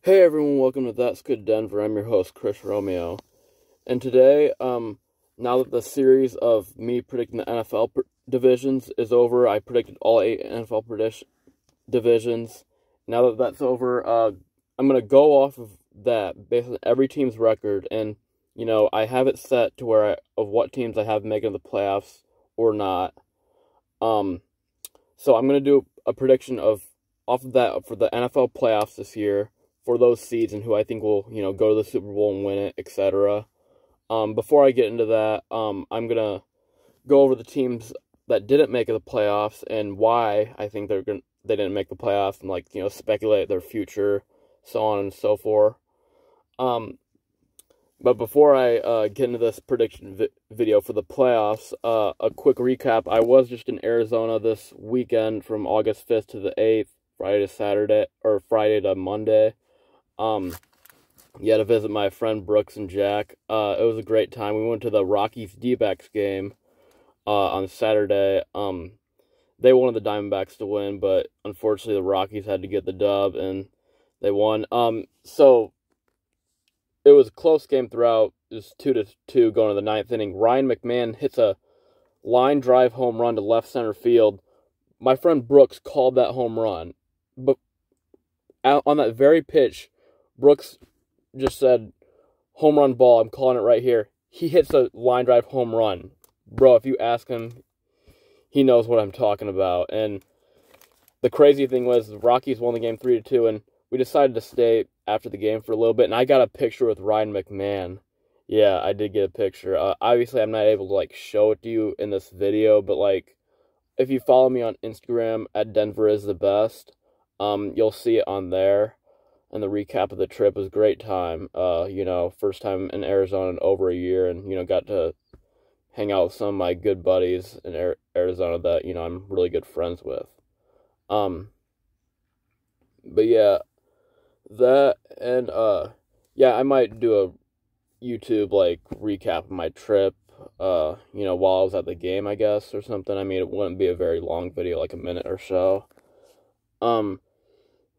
Hey everyone, welcome to That's Good Denver. I'm your host, Chris Romeo. And today, now that the series of me predicting the NFL divisions is over, I predicted all 8 NFL divisions. Now that that's over, I'm going to go off of that, based on every team's record, and, I have it set to where of what teams I have making the playoffs or not. So I'm going to do a prediction off of that for the NFL playoffs this year, for those seeds and who I think will, go to the Super Bowl and win it, etc. Before I get into that, I'm going to go over the teams that didn't make the playoffs and why I think they didn't make the playoffs, and, speculate their future, so on and so forth. But before I get into this prediction video for the playoffs, a quick recap. I was just in Arizona this weekend from August 5th to the 8th, Friday to Monday. To visit my friend Brooks and Jack. It was a great time. We went to the Rockies D-backs game on Saturday. They wanted the Diamondbacks to win, but unfortunately the Rockies had to get the dub, and they won. So it was a close game throughout. It was 2-2 going to the 9th inning. Ryan McMahon hits a line drive home run to left center field. My friend Brooks called that home run, but on that very pitch, Brooks just said, "Home run ball, I'm calling it right here." He hits a line drive home run. Bro, if you ask him, he knows what I'm talking about. And the crazy thing was, the Rockies won the game 3-2, and we decided to stay after the game for a little bit, and I got a picture with Ryan McMahon. Yeah, I did get a picture. Obviously, I'm not able to, show it to you in this video, but, if you follow me on Instagram, at Denver is the best, you'll see it on there. And the recap of the trip was a great time. First time in Arizona in over a year, and, got to hang out with some of my good buddies in Arizona that, I'm really good friends with. But yeah, that, and, I might do a YouTube, recap of my trip, while I was at the game, I guess, or something. I mean, it wouldn't be a very long video, like a minute or so.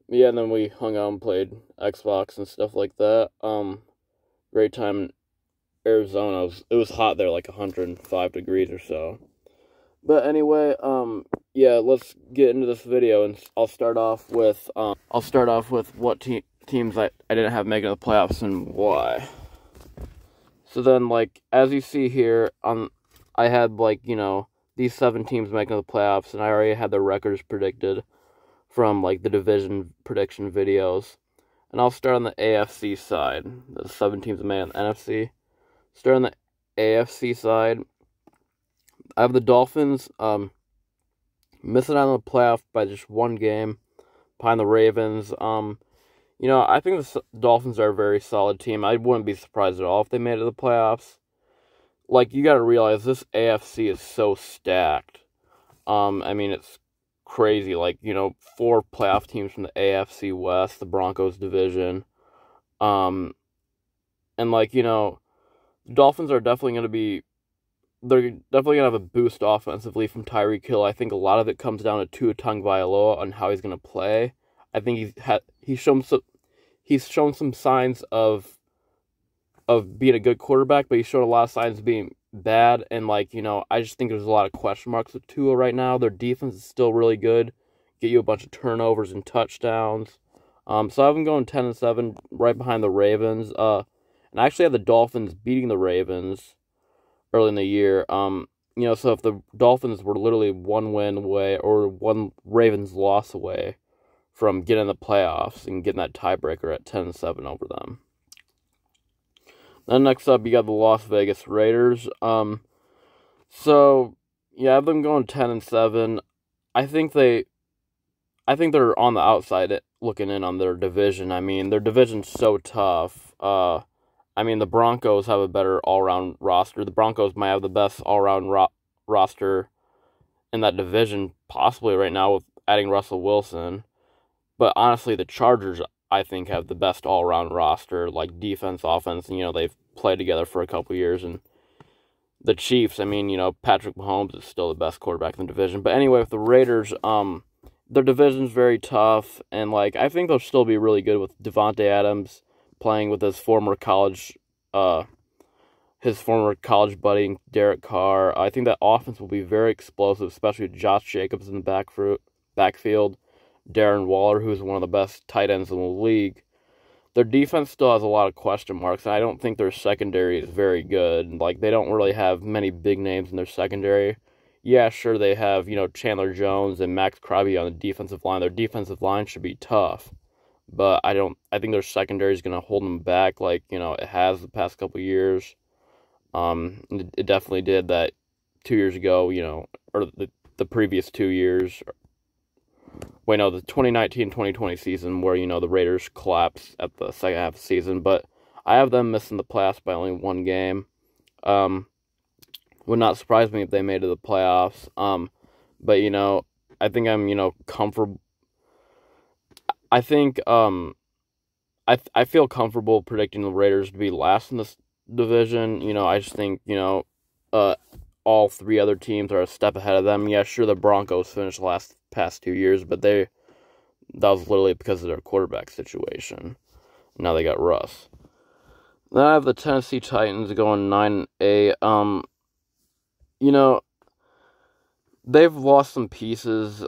Yeah, and then we hung out and played Xbox and stuff like that. Great time in Arizona. It was hot there, 105 degrees or so. But anyway, let's get into this video, and I'll start off with what teams I didn't have making the playoffs and why. So then, as you see here, I had these 7 teams making the playoffs, and I already had their records predicted from the division prediction videos. And I'll start on the AFC side. The 7 teams that made on the NFC. Start on the AFC side. I have the Dolphins missing out on the playoff by just 1 game behind the Ravens. I think the Dolphins are a very solid team. I wouldn't be surprised at all if they made it to the playoffs. You gotta realize this AFC is so stacked. It's crazy, 4 playoff teams from the AFC West, the Broncos division, and the Dolphins are definitely gonna have a boost offensively from Tyreek Hill. I think a lot of it comes down to Tua Tagovailoa on how he's gonna play. I think he's shown some signs of being a good quarterback, but he's shown a lot of signs of being bad, and I just think there's a lot of question marks with Tua right now. Their defense is still really good, get you a bunch of turnovers and touchdowns. So I have them going 10-7, right behind the Ravens. And I actually had the Dolphins beating the Ravens early in the year. So if the Dolphins were literally 1 win away, or 1 Ravens loss away from getting the playoffs and getting that tiebreaker at 10-7 over them. Then next up, you got the Las Vegas Raiders. I have them going 10-7. I think they're on the outside looking in on their division. Their division's so tough. The Broncos have a better all-around roster. The Broncos might have the best all-around roster in that division, possibly right now, with adding Russel Wilson. But honestly, the Chargers, I think, have the best all-around roster, defense, offense, and, they've played together for a couple years. And the Chiefs, Patrick Mahomes is still the best quarterback in the division. But anyway, with the Raiders, their division's very tough, and like I think they'll still be really good with Devontae Adams playing with his former college buddy Derek Carr. I think that offense will be very explosive, especially with Josh Jacobs in the backfield, Darren Waller, who's one of the best tight ends in the league. Their defense still has a lot of question marks, and I don't think their secondary is very good. Like, they don't really have many big names in their secondary. Yeah, sure, they have, Chandler Jones and Max Crosby on the defensive line. Their defensive line should be tough, but I think their secondary is going to hold them back like, it has the past couple years. It definitely did that 2 years ago, or the previous 2 years. Wait, no, the 2019-2020 season where, the Raiders collapsed at the second half of the season. But I have them missing the playoffs by only one game. Would not surprise me if they made it to the playoffs. But, I think I'm, comfortable. I think, I feel comfortable predicting the Raiders to be last in this division. I just think, all three other teams are a step ahead of them. Yeah, sure, the Broncos finished past 2 years, but that was literally because of their quarterback situation. Now they got Russ. Then I have the Tennessee Titans going 9-8. They've lost some pieces. They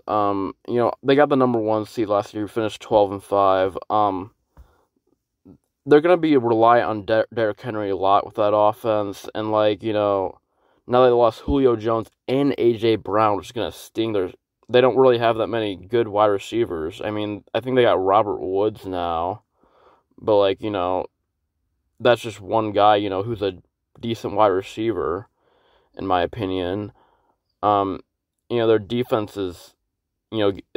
got the number 1 seed last year, finished 12-5. They're going to be reliant on Derrick Henry a lot with that offense. And, now they lost Julio Jones and A.J. Brown, which is going to sting. They don't really have that many good wide receivers. I mean, I think they got Robert Woods now. But, that's just one guy, who's a decent wide receiver, in my opinion. Their defense is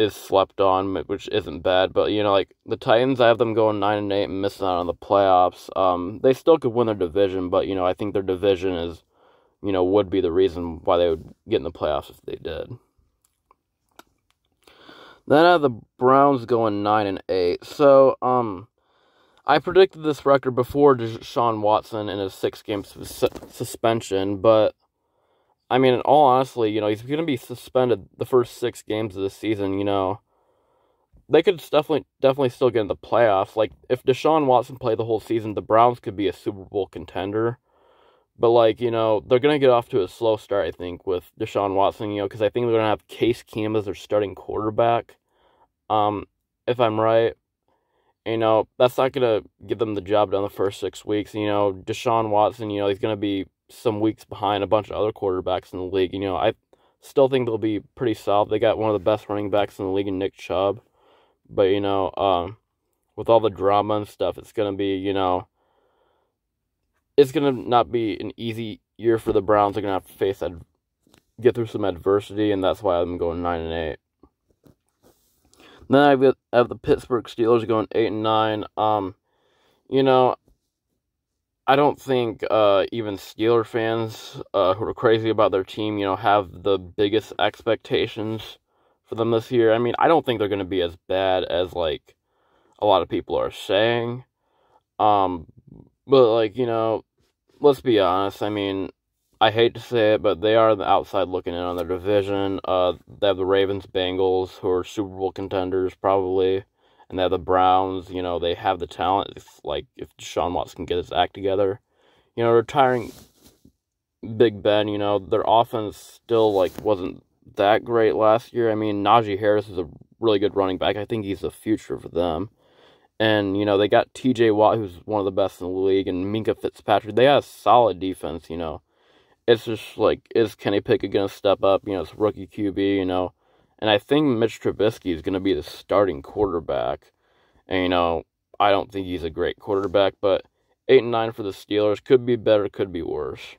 slept on, which isn't bad. But, the Titans, I have them going 9-8 and missing out on the playoffs. They still could win their division, but, I think their division is, would be the reason why they would get in the playoffs if they did. Then I have the Browns going 9-8. So, I predicted this record before Deshaun Watson in his 6-game suspension, but, I mean, in all honesty, he's going to be suspended the first 6 games of the season, They could definitely still get in the playoffs. Like, if Deshaun Watson played the whole season, the Browns could be a Super Bowl contender. But, they're going to get off to a slow start, I think, with Deshaun Watson, because I think they're going to have Case Keenum as their starting quarterback, if I'm right. That's not going to give them the job done the first 6 weeks. Deshaun Watson, he's going to be some weeks behind a bunch of other quarterbacks in the league. I still think they'll be pretty solid. They got one of the best running backs in the league in Nick Chubb. But, with all the drama and stuff, it's going to be, it's going to not be an easy year for the Browns. They're going to have to get through some adversity, and that's why I'm going 9-8. Then I have the Pittsburgh Steelers going 8-9. I don't think even Steeler fans who are crazy about their team, have the biggest expectations for them this year. I mean, I don't think they're going to be as bad as, a lot of people are saying. But, let's be honest. I mean, I hate to say it, but they are the outside looking in on their division. They have the Ravens, Bengals, who are Super Bowl contenders, probably. And they have the Browns. They have the talent. If Deshaun Watson can get his act together. Retiring Big Ben, their offense still, wasn't that great last year. I mean, Najee Harris is a really good running back. I think he's the future for them. And, they got T.J. Watt, who's one of the best in the league, and Minkah Fitzpatrick. They have solid defense, It's just, is Kenny Pickett going to step up? It's rookie QB, And I think Mitch Trubisky is going to be the starting quarterback. And, I don't think he's a great quarterback, but 8-9 for the Steelers. Could be better, could be worse.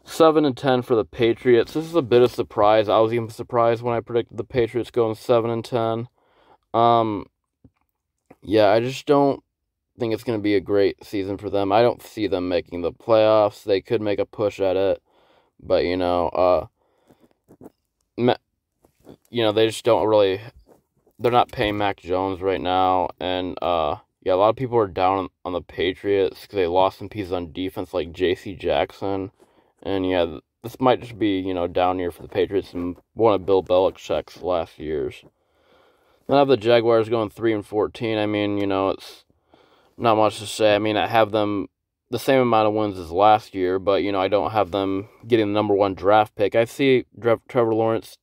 7-10 for the Patriots. This is a bit of a surprise. I was even surprised when I predicted the Patriots going 7-10. Yeah, I just don't think it's going to be a great season for them. I don't see them making the playoffs. They could make a push at it, but they just don't really. They're not paying Mac Jones right now, and a lot of people are down on the Patriots because they lost some pieces on defense like J.C. Jackson, and this might just be, down year for the Patriots and one of Bill Belichick's last years. Then I have the Jaguars going 3-14. I mean, it's not much to say. I mean, I have them the same amount of wins as last year, but, I don't have them getting the number 1 draft pick. I see Trevor Lawrence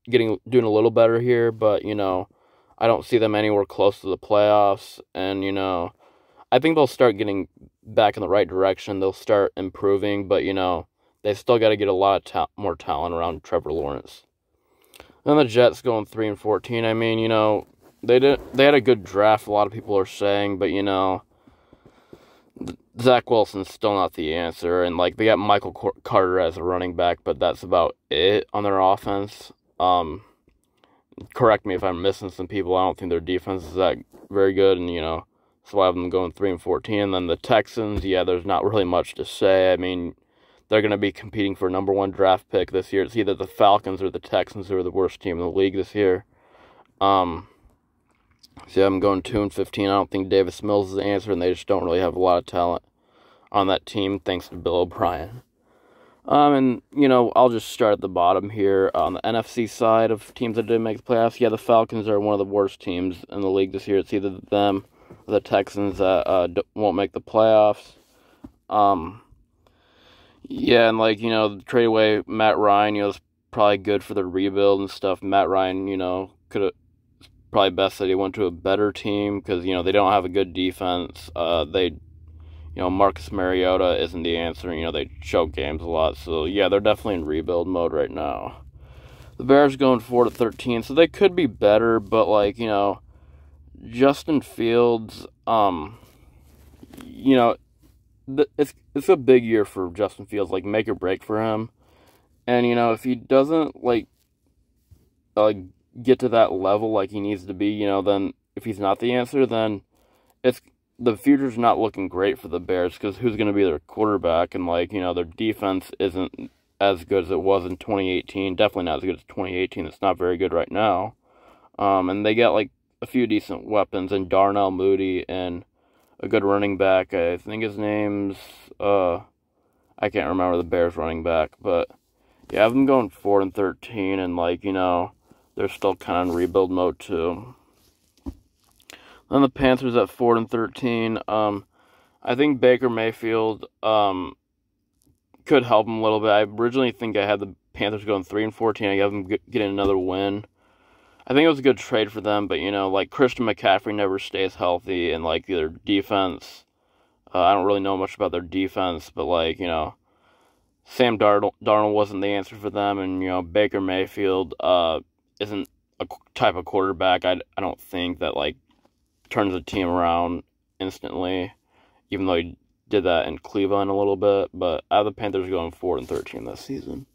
doing a little better here, but, I don't see them anywhere close to the playoffs, and, I think they'll start getting back in the right direction. They'll start improving, but, they still got to get a lot of more talent around Trevor Lawrence. Then the Jets going 3-14. I mean, they had a good draft, a lot of people are saying, but, Zach Wilson's still not the answer, and, they got Michael Carter as a running back, but that's about it on their offense. Correct me if I'm missing some people. I don't think their defense is that very good, and, so I have them going 3-14. And then the Texans, there's not really much to say. I mean, they're going to be competing for number 1 draft pick this year. It's either the Falcons or the Texans who are the worst team in the league this year. I'm going 2-15. I don't think Davis Mills is the answer, and they just don't really have a lot of talent on that team, thanks to Bill O'Brien. I'll just start at the bottom here. On the NFC side of teams that didn't make the playoffs, the Falcons are one of the worst teams in the league this year. It's either them or the Texans that won't make the playoffs. Trade away Matt Ryan, it's probably good for the rebuild and stuff. Matt Ryan, could have probably best that he went to a better team because, they don't have a good defense. Marcus Mariota isn't the answer. They choke games a lot. So, they're definitely in rebuild mode right now. The Bears going 4-13, so they could be better, but, Justin Fields, it's a big year for Justin Fields, make or break for him. And, if he doesn't, get to that level like he needs to be, then if he's not the answer, then the future's not looking great for the Bears because who's going to be their quarterback? And, their defense isn't as good as it was in 2018. Definitely not as good as 2018. It's not very good right now. And they got, a few decent weapons in Darnell Mooney and a good running back. I think his name's, I can't remember the Bears running back. But, I have them going 4-13 and, they're still kind of in rebuild mode, too. Then the Panthers at 4-13. I think Baker Mayfield could help them a little bit. I originally think I had the Panthers going 3-14. I have them getting another win. I think it was a good trade for them, but Christian McCaffrey never stays healthy, and their defense. I don't really know much about their defense, but Sam Darnold wasn't the answer for them, and Baker Mayfield isn't a type of quarterback. I don't think that turns the team around instantly, even though he did that in Cleveland a little bit. But I have the Panthers going 4-13 this season.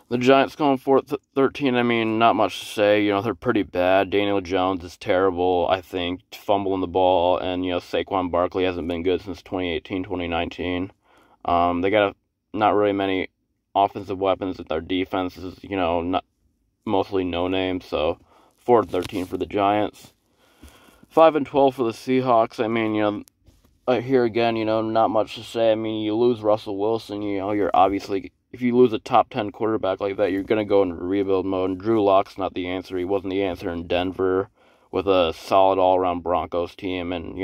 The Giants going 4-13. I mean, not much to say. They're pretty bad. Daniel Jones is terrible, I think, fumbling the ball, and Saquon Barkley hasn't been good since 2018, 2019. They got not really many offensive weapons. Their defense is, not mostly no name. So 4-13 for the Giants. 5-12 for the Seahawks. I mean, here again, not much to say. I mean, you lose Russell Wilson, you're obviously, if you lose a top 10 quarterback like that, you're going to go into rebuild mode. And Drew Lock's not the answer. He wasn't the answer in Denver with a solid all-around Broncos team. And,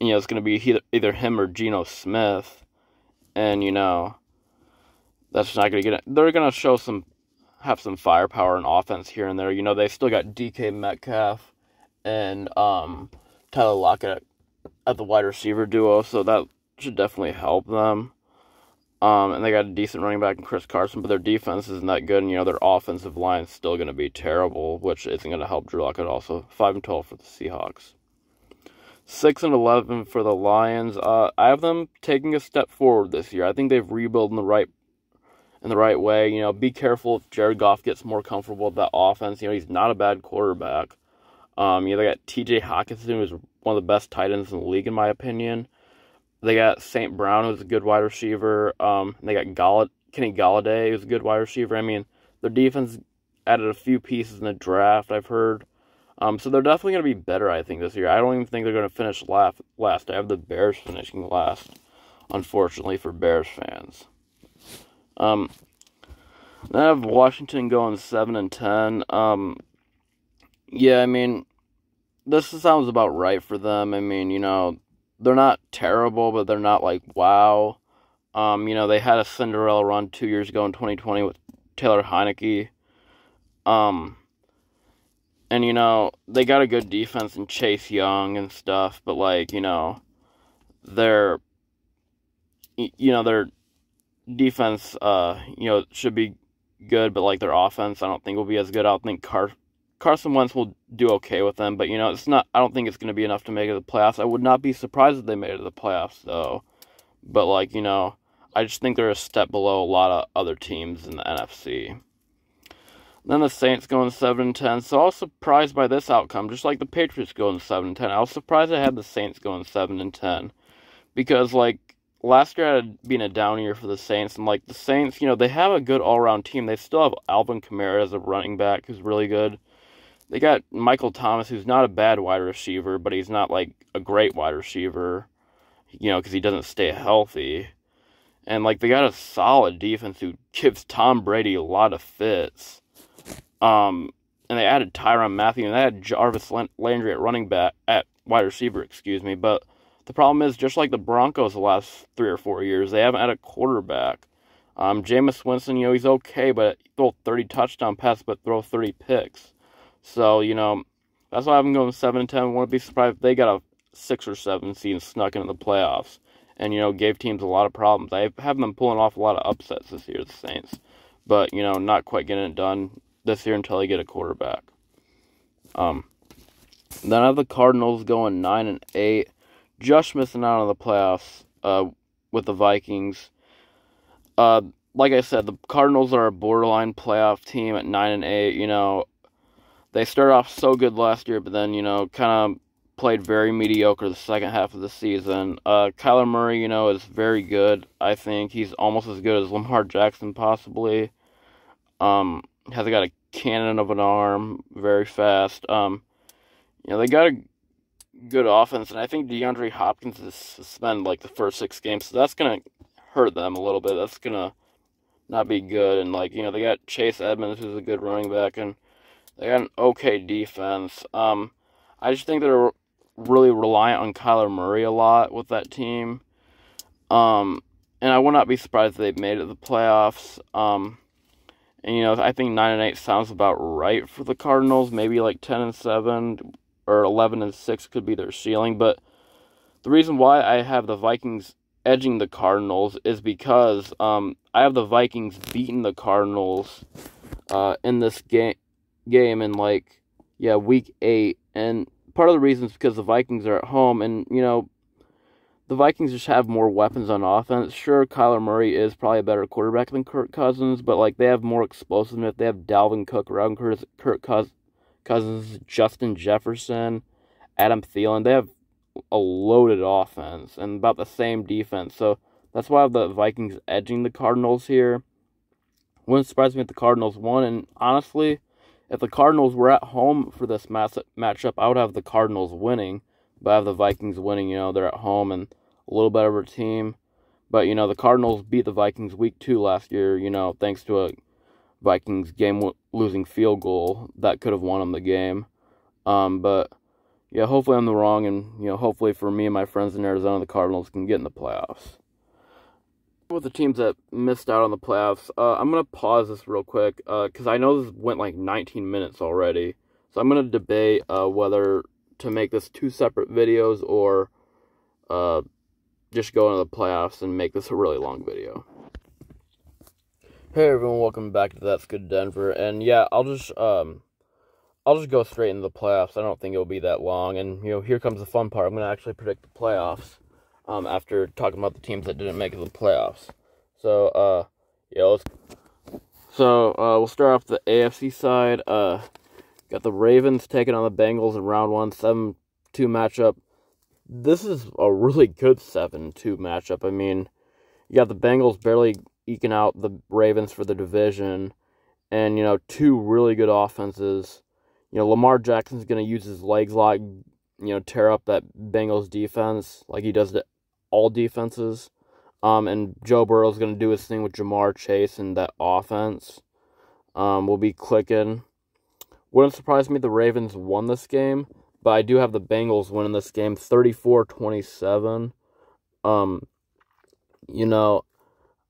it's going to be either him or Geno Smith. And, that's not going to get it. They're going to have some firepower and offense here and there. They still got DK Metcalf and Tyler Lockett at the wide receiver duo, so that should definitely help them. And they got a decent running back in Chris Carson, but their defense isn't that good, and their offensive line is still going to be terrible, which isn't going to help Drew Lockett also. 5-12 for the Seahawks. 6-11 for the Lions. I have them taking a step forward this year. I think they've rebuilt in the right way. Be careful if Jared Goff gets more comfortable with that offense. He's not a bad quarterback. They got T.J. Hockenson, who's one of the best tight ends in the league, in my opinion. They got St. Brown, who's a good wide receiver. They got Kenny Galladay, who's a good wide receiver. I mean, their defense added a few pieces in the draft, I've heard. So they're definitely going to be better, I think, this year. I don't even think they're going to finish last. I have the Bears finishing last. unfortunately for Bears fans. Then I have Washington going 7-10. Yeah, I mean, this sounds about right for them. I mean, they're not terrible, but they're not like wow. They had a Cinderella run 2 years ago in 2020 with Taylor Heineke. And, they got a good defense in Chase Young and stuff, but, like, their defense, should be good, but, like, their offense, I don't think will be as good. I don't think Carson Wentz will do okay with them, but, it's not, I don't think it's going to be enough to make it to the playoffs. I would not be surprised if they made it to the playoffs, though. But, like, I just think they're a step below a lot of other teams in the NFC. Then the Saints going 7-10. So I was surprised by this outcome, just like the Patriots going 7-10. I was surprised I had the Saints going 7-10 because, like, last year had been a down year for the Saints, and, like, the Saints, they have a good all-around team. They still have Alvin Kamara as a running back who's really good. They got Michael Thomas, who's not a bad wide receiver, but he's not, like, a great wide receiver, because he doesn't stay healthy. And, like, they got a solid defense who gives Tom Brady a lot of fits. And they added Tyrann Mathieu, and they had Jarvis Landry at wide receiver, but the problem is, just like the Broncos the last 3 or 4 years, they haven't had a quarterback. Jameis Winston, he's okay, but he throw 30 touchdown passes, but throw 30 picks. So, that's why I have them going 7-10. I wouldn't be surprised if they got a 6 or 7 seed and snuck into the playoffs. And, gave teams a lot of problems. I have them pulling off a lot of upsets this year, the Saints. But, not quite getting it done this year until they get a quarterback. Then I have the Cardinals going 9-8. Just missing out on the playoffs with the Vikings. Like I said, the Cardinals are a borderline playoff team at 9-8. They started off so good last year, but then, kind of played very mediocre the second half of the season. Kyler Murray, is very good. I think he's almost as good as Lamar Jackson, possibly. Has got a cannon of an arm, very fast. They got a good offense, and I think DeAndre Hopkins is suspended like the first 6 games, so that's gonna hurt them a little bit. That's gonna not be good. And they got Chase Edmonds, who's a good running back, and they got an okay defense. I just think they're really reliant on Kyler Murray a lot with that team. And I would not be surprised if they made it to the playoffs. And, I think 9-8 sounds about right for the Cardinals. Maybe like 10-7 or 11-6 could be their ceiling. But the reason why I have the Vikings edging the Cardinals is because I have the Vikings beating the Cardinals in this game in week 8. And part of the reason is because the Vikings are at home, and the Vikings just have more weapons on offense. Sure, Kyler Murray is probably a better quarterback than Kirk Cousins, but, they have more explosiveness. They have Dalvin Cook around Kirk Cousins, Justin Jefferson, Adam Thielen. They have a loaded offense and about the same defense. So that's why I have the Vikings edging the Cardinals here. Wouldn't surprise me if the Cardinals won, and honestly, if the Cardinals were at home for this matchup, I would have the Cardinals winning. But I have the Vikings winning. They're at home and a little better of a team. But, the Cardinals beat the Vikings week 2 last year, thanks to a Vikings game-losing field goal that could have won them the game. But, yeah, hopefully I'm wrong, and, hopefully for me and my friends in Arizona, the Cardinals can get in the playoffs. With the teams that missed out on the playoffs, I'm going to pause this real quick, because I know this went 19 minutes already. So I'm going to debate whether to make this 2 separate videos or just go into the playoffs and make this a really long video. Hey everyone, welcome back to That's Good Denver. And yeah, I'll just go straight into the playoffs. I don't think it'll be that long. And here comes the fun part. I'm gonna actually predict the playoffs after talking about the teams that didn't make it to the playoffs. So we'll start off the AFC side. Got the Ravens taking on the Bengals in round 1, 7-2 matchup. This is a really good 7-2 matchup. I mean, you got the Bengals barely eking out the Ravens for the division, and, 2 really good offenses. Lamar Jackson's going to use his legs a lot, tear up that Bengals defense like he does to all defenses. And Joe Burrow's going to do his thing with Jamar Chase, and that offense will be clicking. Wouldn't surprise me if the Ravens won this game, but I do have the Bengals winning this game 34-27.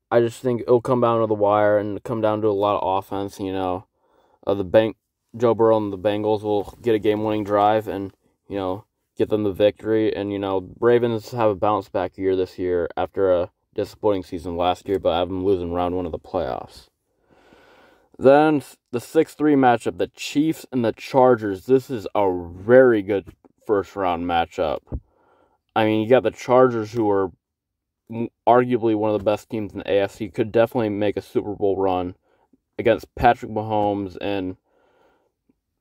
I just think it'll come down to the wire and come down to a lot of offense. Joe Burrow and the Bengals will get a game-winning drive and, get them the victory. And, Ravens have a bounce-back year this year after a disappointing season last year, but I have them losing round 1 of the playoffs. Then, the 6-3 matchup, the Chiefs and the Chargers. This is a very good first-round matchup. I mean, you got the Chargers, who are arguably one of the best teams in the AFC, could definitely make a Super Bowl run against Patrick Mahomes and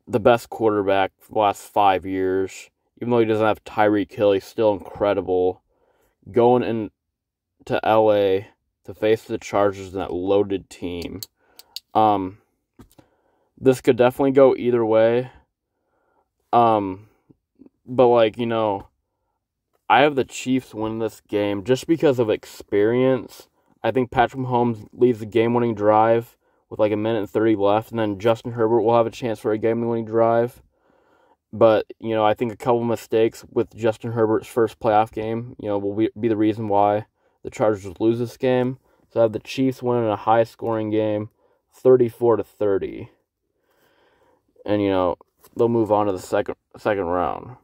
the best quarterback for the last 5 years. Even though he doesn't have Tyreek Hill, he's still incredible. Going into LA to face the Chargers and that loaded team. This could definitely go either way. But I have the Chiefs win this game just because of experience. I think Patrick Mahomes leads the game-winning drive with like 1:30 left, and then Justin Herbert will have a chance for a game-winning drive. But, I think a couple mistakes with Justin Herbert's first playoff game, will be the reason why the Chargers lose this game. So I have the Chiefs winning a high-scoring game, 34-30. And, they'll move on to the second round.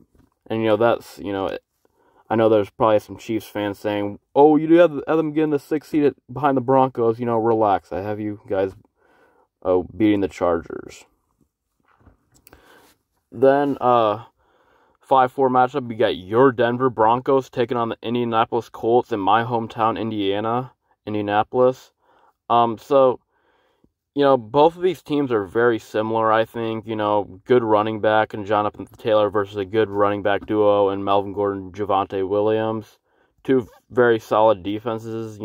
And, that's, I know there's probably some Chiefs fans saying, oh, you do have them getting the 6th seed behind the Broncos. Relax. I have you guys beating the Chargers. Then, 5-4 matchup, you got your Denver Broncos taking on the Indianapolis Colts in my hometown, Indianapolis. Both of these teams are very similar, I think. Good running back and Jonathan Taylor versus a good running back duo and Melvin Gordon, Javonte Williams. Two very solid defenses,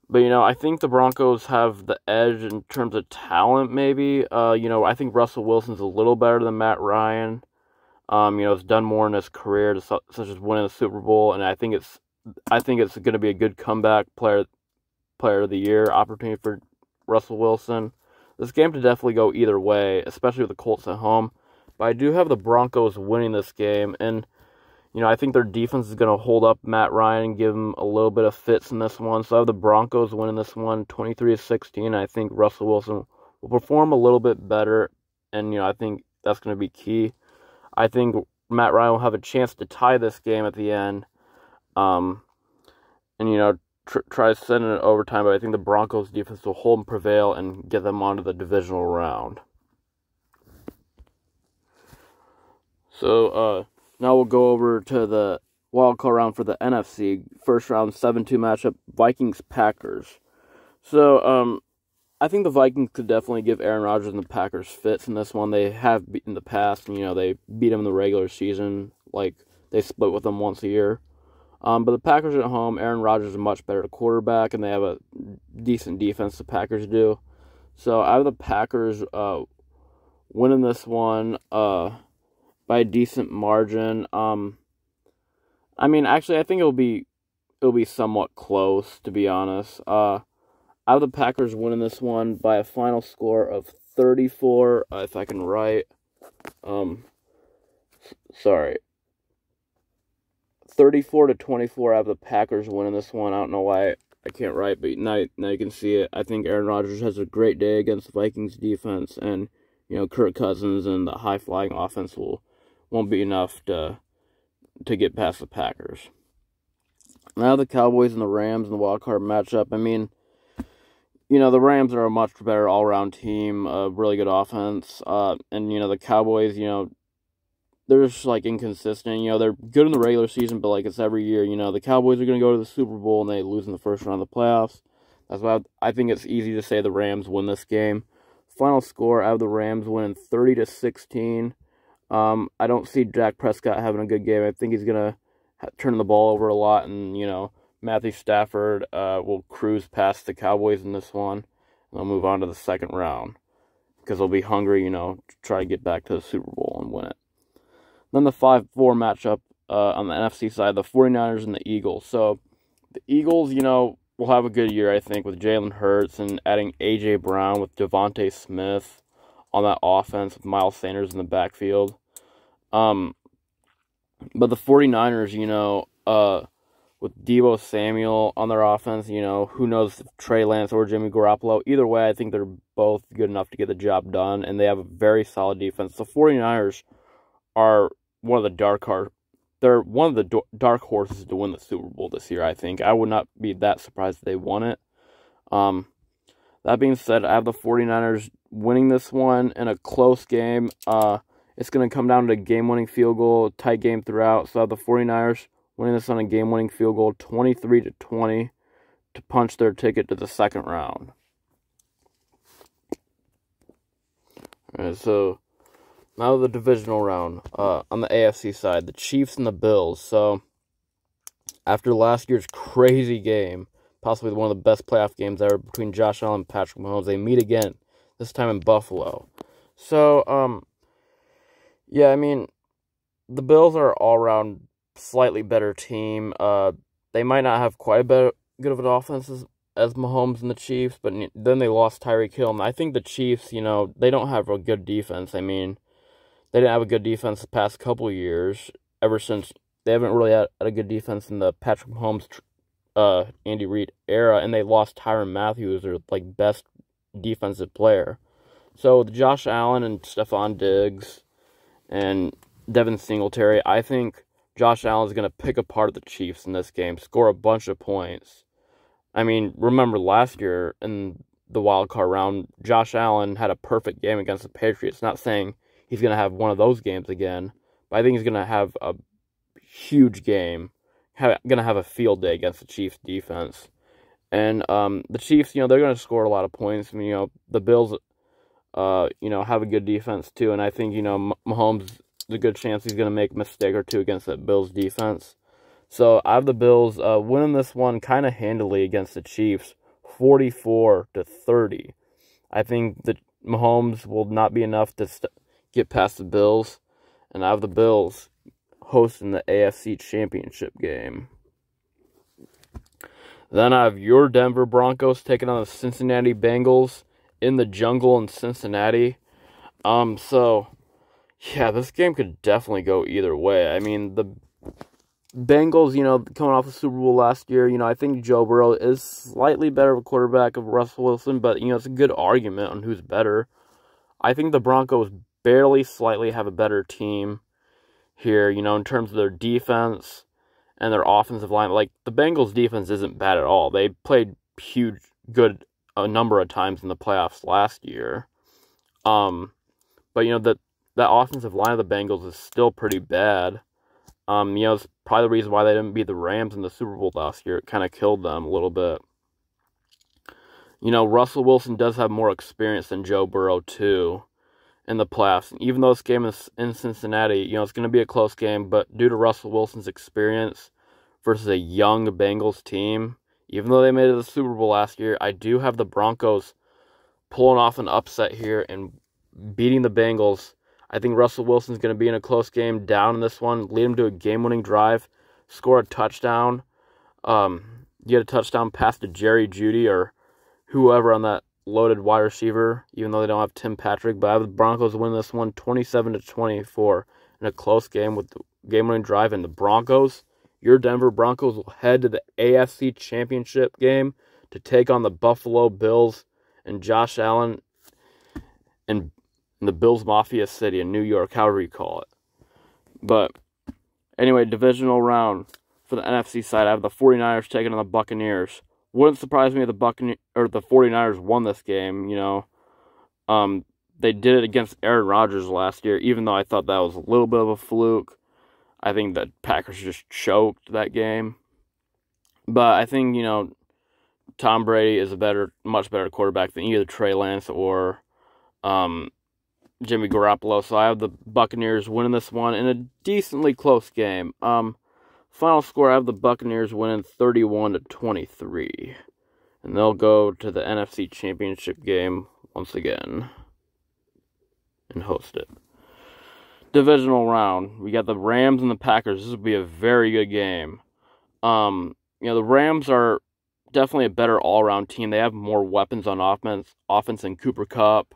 But, I think the Broncos have the edge in terms of talent, maybe. I think Russell Wilson's a little better than Matt Ryan. Has done more in his career, such as winning the Super Bowl, and I think it's going to be a good comeback player of the year opportunity for Russell Wilson. This game could definitely go either way, especially with the Colts at home. But I do have the Broncos winning this game, and I think their defense is going to hold up Matt Ryan and give him a little bit of fits in this one. So I have the Broncos winning this one 23-16. I think Russell Wilson will perform a little bit better, and I think that's going to be key. I think Matt Ryan will have a chance to tie this game at the end, try to send it in overtime. But I think the Broncos defense will hold and prevail and get them onto the divisional round. So, now we'll go over to the wildcard round for the NFC. First round, 7-2 matchup, Vikings-Packers. So, I think the Vikings could definitely give Aaron Rodgers and the Packers fits in this one. They have beaten in the past, they beat them in the regular season. They split with them once a year. But the Packers are at home. Aaron Rodgers is a much better quarterback, and they have a decent defense, the Packers do. So, I have the Packers winning this one by a decent margin. Actually, I think it'll be somewhat close, to be honest. I have the Packers winning this one by a final score of 34, if I can write. 34-24. I have the Packers winning this one. I don't know why I can't write, but now you can see it. I think Aaron Rodgers has a great day against the Vikings defense, and Kirk Cousins and the high-flying offense won't be enough to get past the Packers. Now the Cowboys and the Rams in the wildcard matchup. The Rams are a much better all-around team, a really good offense. And, the Cowboys, they're just, inconsistent. They're good in the regular season, but, it's every year. The Cowboys are going to go to the Super Bowl, and they lose in the first round of the playoffs. That's why I think it's easy to say the Rams win this game. Final score, I have the Rams winning 30-16. I don't see Dak Prescott having a good game. I think he's going to turn the ball over a lot, and, Matthew Stafford will cruise past the Cowboys in this one, and they'll move on to the second round, because they'll be hungry, to try to get back to the Super Bowl and win it. Then the 5-4 matchup, on the NFC side, the 49ers and the Eagles. So the Eagles, will have a good year, I think, with Jalen Hurts and adding A.J. Brown with Devontae Smith on that offense with Miles Sanders in the backfield. But the 49ers, with Deebo Samuel on their offense, who knows if Trey Lance or Jimmy Garoppolo. Either way, I think they're both good enough to get the job done, and they have a very solid defense. The 49ers are one of the dark horses to win the Super Bowl this year, I think. I would not be that surprised if they won it. That being said, I have the 49ers winning this one in a close game. It's going to come down to a game-winning field goal, tight game throughout. So I have the 49ers winning this on a game-winning field goal, 23-20, to punch their ticket to the second round. All right, so now the divisional round. On the AFC side, the Chiefs and the Bills. So after last year's crazy game, possibly one of the best playoff games ever between Josh Allen and Patrick Mahomes, they meet again, this time in Buffalo. So, yeah, I mean, the Bills are all-around slightly better team. They might not have quite a good of an offense as Mahomes and the Chiefs, but then they lost Tyreek Hill. And I think the Chiefs, they don't have a good defense. I mean, they didn't have a good defense the past couple of years, ever since they haven't really had a good defense in the Patrick Mahomes, Andy Reid era, and they lost Tyrann Mathieu, their best defensive player. So with Josh Allen and Stephon Diggs and Devin Singletary, I think Josh Allen is going to pick apart the Chiefs in this game, score a bunch of points. I mean, remember last year in the wild card round, Josh Allen had a perfect game against the Patriots. Not saying he's going to have one of those games again, but I think he's going to have a huge game, going to have a field day against the Chiefs defense. And the Chiefs, they're going to score a lot of points. I mean, the Bills, have a good defense too. And I think, Mahomes, there's a good chance he's going to make a mistake or two against that Bills defense. So I have the Bills winning this one kind of handily against the Chiefs, 44-30. I think that Mahomes will not be enough to get past the Bills, and I have the Bills hosting the AFC Championship game. Then I have your Denver Broncos taking on the Cincinnati Bengals in the jungle in Cincinnati. So, yeah, this game could definitely go either way. I mean, the Bengals, coming off the Super Bowl last year, I think Joe Burrow is slightly better of a quarterback of Russel Wilson, but, it's a good argument on who's better. I think the Broncos barely slightly have a better team here, in terms of their defense and their offensive line. The Bengals' defense isn't bad at all. They played good a number of times in the playoffs last year. But, that offensive line of the Bengals is still pretty bad. It's probably the reason why they didn't beat the Rams in the Super Bowl last year. It kind of killed them a little bit. Russell Wilson does have more experience than Joe Burrow, too, in the playoffs. And even though this game is in Cincinnati, it's going to be a close game, but due to Russell Wilson's experience versus a young Bengals team, even though they made it to the Super Bowl last year, I do have the Broncos pulling off an upset here and beating the Bengals. I think Russell Wilson's going to be in a close game down in this one, lead him to a game-winning drive, score a touchdown, get a touchdown pass to Jerry Jeudy or whoever on that loaded wide receiver, even though they don't have Tim Patrick. But I have the Broncos win this one 27-24 in a close game with the game-winning drive. And the Broncos, your Denver Broncos, will head to the AFC Championship game to take on the Buffalo Bills and Josh Allen and the Bills Mafia City in New York, however you call it. But anyway, divisional round for the NFC side, I have the 49ers taking on the Buccaneers. Wouldn't surprise me if the 49ers won this game, They did it against Aaron Rodgers last year, even though I thought that was a little bit of a fluke. I think the Packers just choked that game. But I think, Tom Brady is much better quarterback than either Trey Lance or Jimmy Garoppolo. So I have the Buccaneers winning this one in a decently close game. Final score, I have the Buccaneers winning 31-23. And they'll go to the NFC Championship game once again and host it. Divisional round. We got the Rams and the Packers. This will be a very good game. The Rams are definitely a better all-around team. They have more weapons on offense than Cooper Kupp.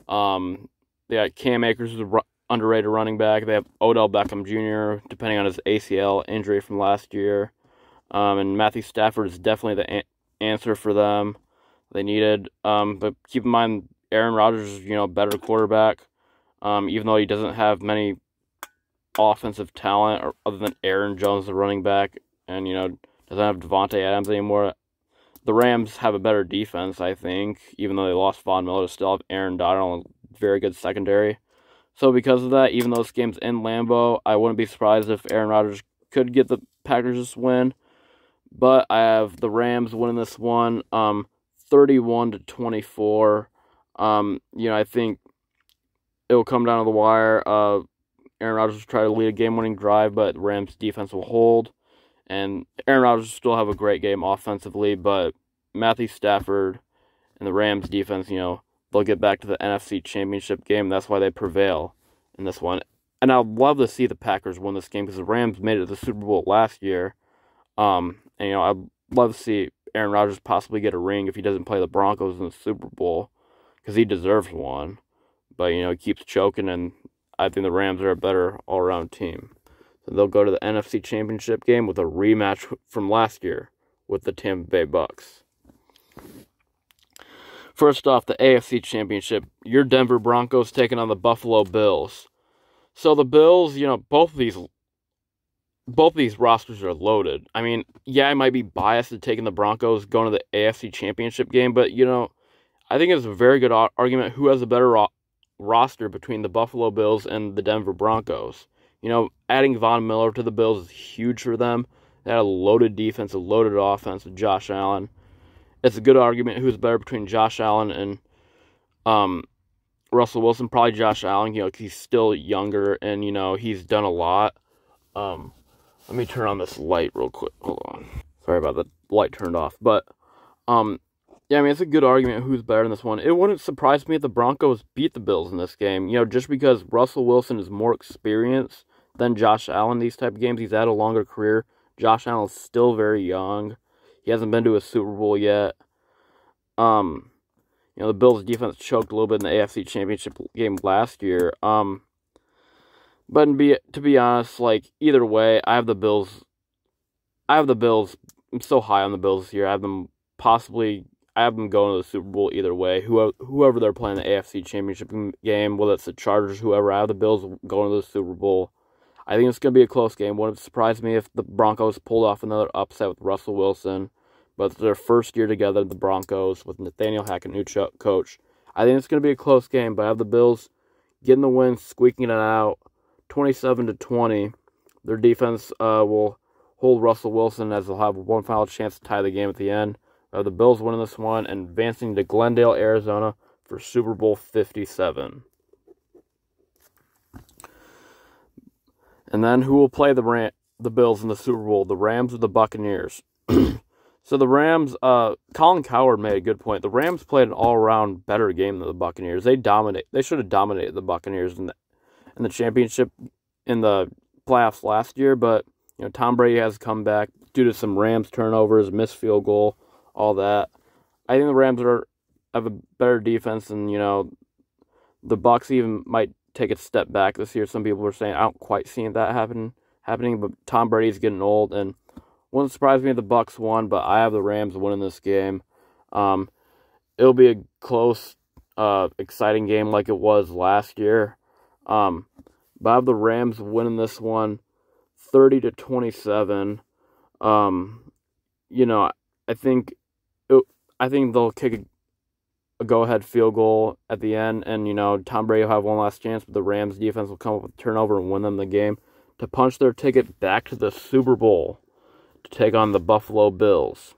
They got Cam Akers, who's an underrated running back. They have Odell Beckham Jr., depending on his ACL injury from last year. And Matthew Stafford is definitely the answer for them. They needed. But keep in mind, Aaron Rodgers is, a better quarterback. Even though he doesn't have many offensive talent other than Aaron Jones, the running back, and, doesn't have Devontae Adams anymore. The Rams have a better defense, I think, even though they lost Von Miller, to still have Aaron Donald, a very good secondary. So because of that, even though this game's in Lambeau, I wouldn't be surprised if Aaron Rodgers could get the Packers this win. But I have the Rams winning this one, 31-24. I think it will come down to the wire. Aaron Rodgers will try to lead a game-winning drive, but the Rams' defense will hold. And Aaron Rodgers will still have a great game offensively, but Matthew Stafford and the Rams' defense, they'll get back to the NFC Championship game. That's why they prevail in this one. And I'd love to see the Packers win this game because the Rams made it to the Super Bowl last year. And, I'd love to see Aaron Rodgers possibly get a ring if he doesn't play the Broncos in the Super Bowl because he deserves one. But, he keeps choking, and I think the Rams are a better all-around team. So they'll go to the NFC Championship game with a rematch from last year with the Tampa Bay Bucks. First off, the AFC Championship. Your Denver Broncos taking on the Buffalo Bills. So the Bills, both of these rosters are loaded. I mean, yeah, I might be biased to taking the Broncos going to the AFC Championship game, but, I think it's a very good argument who has a better roster between the Buffalo Bills and the Denver Broncos. Adding Von Miller to the Bills is huge for them. They had a loaded defense, a loaded offense with Josh Allen. It's a good argument who's better between Josh Allen and Russell Wilson. Probably Josh Allen, he's still younger and, he's done a lot. Let me turn on this light real quick. Hold on. Sorry about the light turned off. But, it's a good argument who's better in this one. It wouldn't surprise me if the Broncos beat the Bills in this game, just because Russell Wilson is more experienced than Josh Allen these type of games. He's had a longer career. Josh Allen's still very young. He hasn't been to a Super Bowl yet. The Bills' defense choked a little bit in the AFC Championship game last year. But to be honest, either way, I have the Bills. I'm so high on the Bills this year. I have them going to the Super Bowl either way. Whoever they're playing the AFC Championship game, whether it's the Chargers, whoever, I have the Bills going to the Super Bowl. I think it's going to be a close game. Wouldn't surprise me if the Broncos pulled off another upset with Russell Wilson. But it's their first year together, the Broncos, with Nathaniel Hackett, new coach. I think it's going to be a close game, but I have the Bills getting the win, squeaking it out, 27-20. Their defense will hold Russell Wilson as they'll have one final chance to tie the game at the end. The Bills winning this one and advancing to Glendale, Arizona for Super Bowl 57. And then who will play the Bills in the Super Bowl, the Rams or the Buccaneers? So the Rams, Colin Cowherd made a good point. The Rams played an all-around better game than the Buccaneers. They should have dominated the Buccaneers in the championship, in the playoffs last year. But Tom Brady has come back due to some Rams turnovers, missed field goal, all that. I think the Rams have a better defense, and the Bucs even might take a step back this year. Some people are saying I don't quite see that happening, but Tom Brady's getting old, and wouldn't surprise me if the Bucs won, but I have the Rams winning this game. It'll be a close, exciting game like it was last year. But I have the Rams winning this one 30-27. I think they'll kick a go-ahead field goal at the end, and Tom Brady will have one last chance, but the Rams defense will come up with a turnover and win them the game to punch their ticket back to the Super Bowl to take on the Buffalo Bills.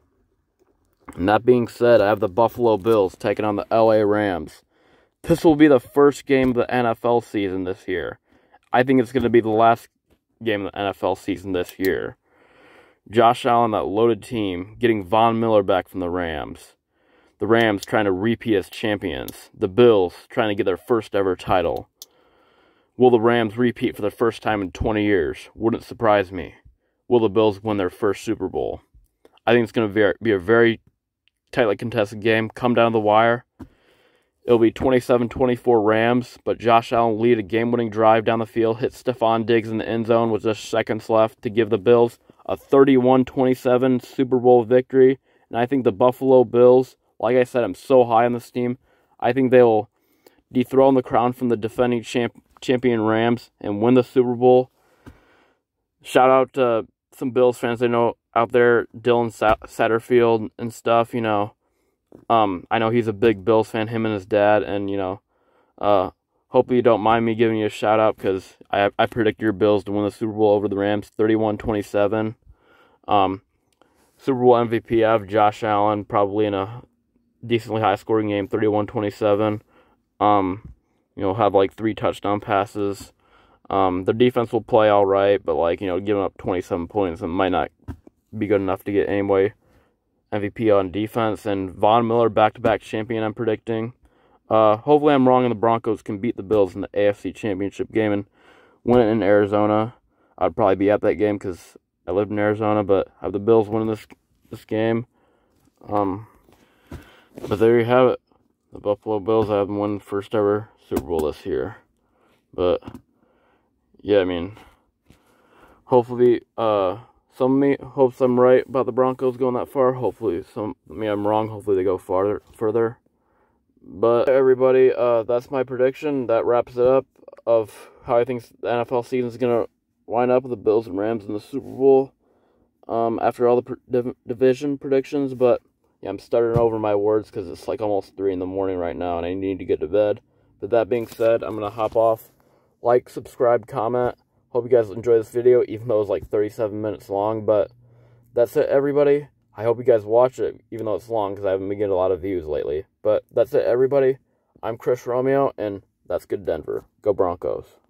And that being said, I have the Buffalo Bills taking on the LA Rams. This will be the first game of the NFL season this year. I think it's going to be the last game of the NFL season this year. Josh Allen, that loaded team, getting Von Miller back from the Rams. The Rams trying to repeat as champions. The Bills trying to get their first ever title. Will the Rams repeat for the first time in 20 years? Wouldn't surprise me. Will the Bills win their first Super Bowl? I think it's going to be a very tightly contested game. Come down to the wire. It'll be 27-24 Rams, but Josh Allen lead a game-winning drive down the field, hit Stephon Diggs in the end zone with just seconds left to give the Bills a 31-27 Super Bowl victory. And I think the Buffalo Bills, like I said, I'm so high on this team. I think they will dethrone the crown from the defending champion Rams and win the Super Bowl. Shout out to some Bills fans I know out there, Dylan Satterfield and stuff, you know. I know he's a big Bills fan, him and his dad, and, you know, hopefully you don't mind me giving you a shout-out because I predict your Bills to win the Super Bowl over the Rams, 31-27. Super Bowl MVP, I have Josh Allen, probably in a decently high-scoring game, 31-27. You know, have, like, 3 touchdown passes. Their defense will play all right, but, like, you know, giving up 27 points, it might not be good enough to get anyway. MVP on defense, and Von Miller back-to-back champion I'm predicting. Hopefully I'm wrong and the Broncos can beat the Bills in the AFC Championship game and win it in Arizona. I'd probably be at that game because I lived in Arizona, but I have the Bills winning this game. But there you have it. The Buffalo Bills, I have them win the first ever Super Bowl this year. But, yeah, I mean, hopefully, some of me hopes I'm right about the Broncos going that far. Hopefully, I'm wrong. Hopefully, they go further. But everybody, that's my prediction. That wraps it up of how I think the NFL season is gonna line up with the Bills and Rams in the Super Bowl. After all the division predictions, but yeah, I'm starting over my words because it's like almost 3 in the morning right now, and I need to get to bed. But that being said, I'm gonna hop off. Like, subscribe, comment. Hope you guys enjoy this video, even though it's like 37 minutes long. But that's it, everybody. I hope you guys watch it, even though it's long, because I haven't been getting a lot of views lately. But that's it, everybody. I'm Chris Romeo, and that's good Denver. Go Broncos.